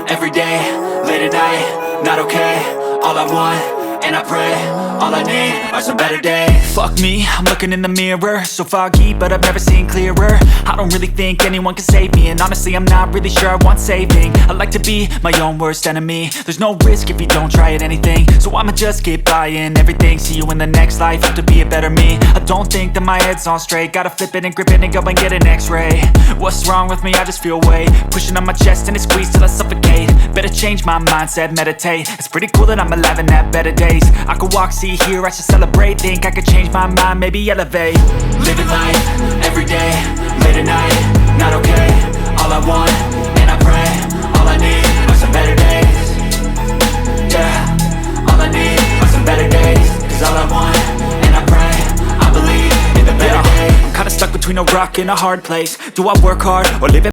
every day, late at night, not okay. All I want, and I pray, all I need are some better days. Fuck me, I'm looking in the mirror, so foggy, but I've never seen clearer. I don't really think anyone can save me, and honestly I'm not really sure I want saving. I like to be my own worst enemy. There's no risk if you don't try at anything, so I'ma just keep buying everything. See you in the next life, have to be a better me. I don't think that my head's on straight, gotta flip it and grip it and go and get an x-ray. What's wrong with me? I just feel weight pushing on my chest and it squeezes till I suffocate. Better change my mindset, meditate. It's pretty cool that I'm alive and have better days. I could walk, see, hear, I should celebrate. Think I could change my mind, maybe elevate. Living life, every day, late at night, not okay. All I want, and I pray, all I need are some better days. Yeah, all I need are some better days. Cause all I want, and I pray, I believe in the better days. I'm kinda stuck between a rock and a hard place. Do I work hard, or live it?